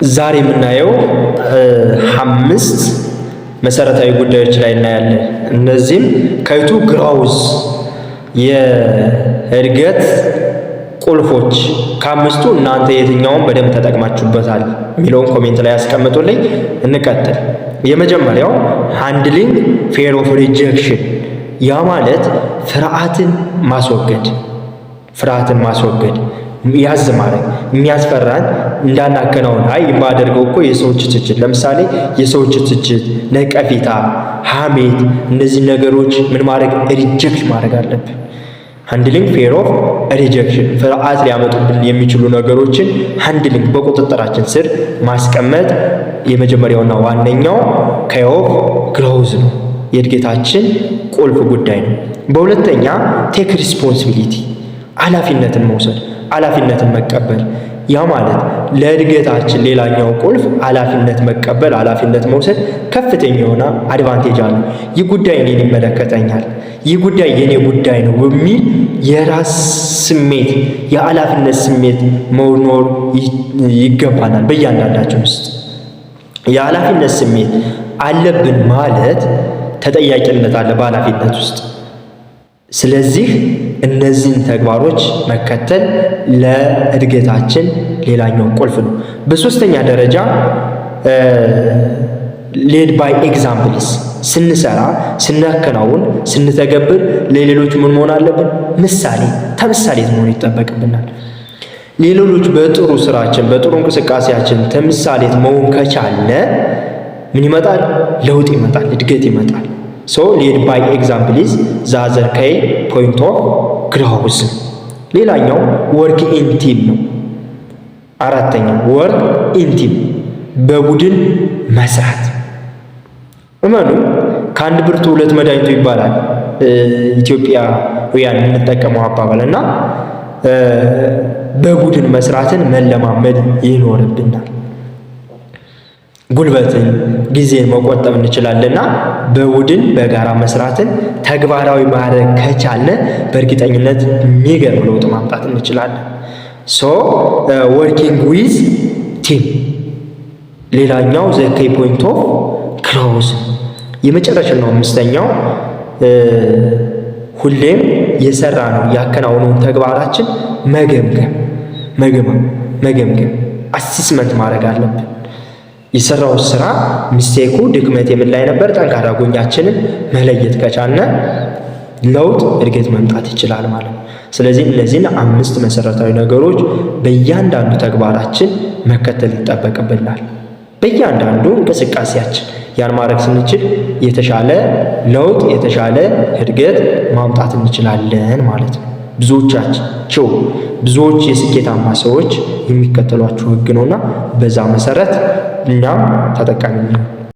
ዛሬ የምናየው 5 መሰረታዊ ጉዳዮች ላይ እናያለን። እነዚህም ከቱ ግራውዝ የእድገት ቁልፎች ከአምስቱ እናንተ የትኛውን በደንብ ተጠቅማችሁበታል የሚለውን ኮሜንት ላይ ያስቀምጡልኝ። እንቀጥል። የመጀመሪያው ሃንድሊንግ ፌር ኦፍ ሪጀክሽን፣ ያ ማለት ፍርሃትን ማስወገድ ያዝ ማድረግ የሚያስፈራን እንዳናከናውን። አይ የማደርገው እኮ የሰዎች ትችት፣ ለምሳሌ የሰዎች ትችት፣ ነቀፌታ፣ ሐሜት፣ እነዚህ ነገሮች ምን ማድረግ ሪጀክት ማድረግ አለብን። ሃንድሊንግ ፌር ኦፍ ሪጀክሽን፣ ፍርሃት ሊያመጡብን የሚችሉ ነገሮችን ሃንድሊንግ በቁጥጥራችን ስር ማስቀመጥ የመጀመሪያውና ዋነኛው ከኦፍ ግሮውዝ ነው፣ የእድገታችን ቁልፍ ጉዳይ ነው። በሁለተኛ ቴክ ሪስፖንሲቢሊቲ፣ ኃላፊነትን መውሰድ፣ ኃላፊነትን መቀበል። ያ ማለት ለእድገታችን ሌላኛው ቁልፍ ኃላፊነት መቀበል፣ ኃላፊነት መውሰድ ከፍተኛ የሆነ አድቫንቴጅ አለው። ይህ ጉዳይ እኔን ይመለከተኛል፣ ይህ ጉዳይ የኔ ጉዳይ ነው በሚል የራስ ስሜት፣ የኃላፊነት ስሜት መኖር ይገባናል። በእያንዳንዳችን ውስጥ የኃላፊነት ስሜት አለብን ማለት ተጠያቂነት አለ በኃላፊነት ውስጥ። ስለዚህ እነዚህን ተግባሮች መከተል ለእድገታችን ሌላኛው ቁልፍ ነው። በሶስተኛ ደረጃ ሌድ ባይ ኤግዛምፕልስ፣ ስንሰራ፣ ስናከናውን፣ ስንተገብር ለሌሎች ምን መሆን አለብን? ተምሳሌት መሆን ይጠበቅብናል። ሌሎች በጥሩ ስራችን፣ በጥሩ እንቅስቃሴያችን ተምሳሌት መሆን ከቻለ ምን ይመጣል? ለውጥ ይመጣል፣ እድገት ይመጣል። ሌድ ባይ ኤግዛምፕልስ ዛዘር ከይ ፖይንት ኦፍ ግሮውዝ። ሌላኛው ወርክ ኢን ቲም ነው። አራተኛው ወርክ ኢን ቲም፣ በቡድን መስራት። እመኑ ከአንድ ብርቱ ሁለት መድኃኒቱ ይባላል ኢትዮጵያውያን የምንጠቀመው አባባል እና በቡድን መስራትን መለማመድ ይኖርብናል። ጉልበትን፣ ጊዜን መቆጠብ እንችላለንና በቡድን በጋራ መስራትን ተግባራዊ ማድረግ ከቻልን በእርግጠኝነት የሚገርም ለውጥ ማምጣት እንችላለን። ወርኪንግ ዊዝ ቲም ሌላኛው ዘ ኬይ ፖይንት ኦፍ ግሮውዝ። የመጨረሻው አምስተኛው ሁሌም የሰራነው ያከናወነውን ተግባራችን መገምገም አሲስመንት ማድረግ አለብን። የሰራው ስራ ሚስቴኩ፣ ድክመት የምን ላይ ነበር፣ ጠንካራ ጎኛችንን መለየት ከቻልነ ለውጥ፣ እድገት መምጣት ይችላል ማለት ነው። ስለዚህ እነዚህን 5 መሰረታዊ ነገሮች በእያንዳንዱ ተግባራችን መከተል ይጠበቅብናል። በእያንዳንዱ እንቅስቃሴያችን ያን ማድረግ ስንችል የተሻለ ለውጥ፣ የተሻለ እድገት ማምጣት እንችላለን ማለት ነው። ብዙዎች የስኬታማ ሰዎች የሚከተሏቸው ህግ ነውና በዛ መሰረት እኛም ተጠቃሚ ነው።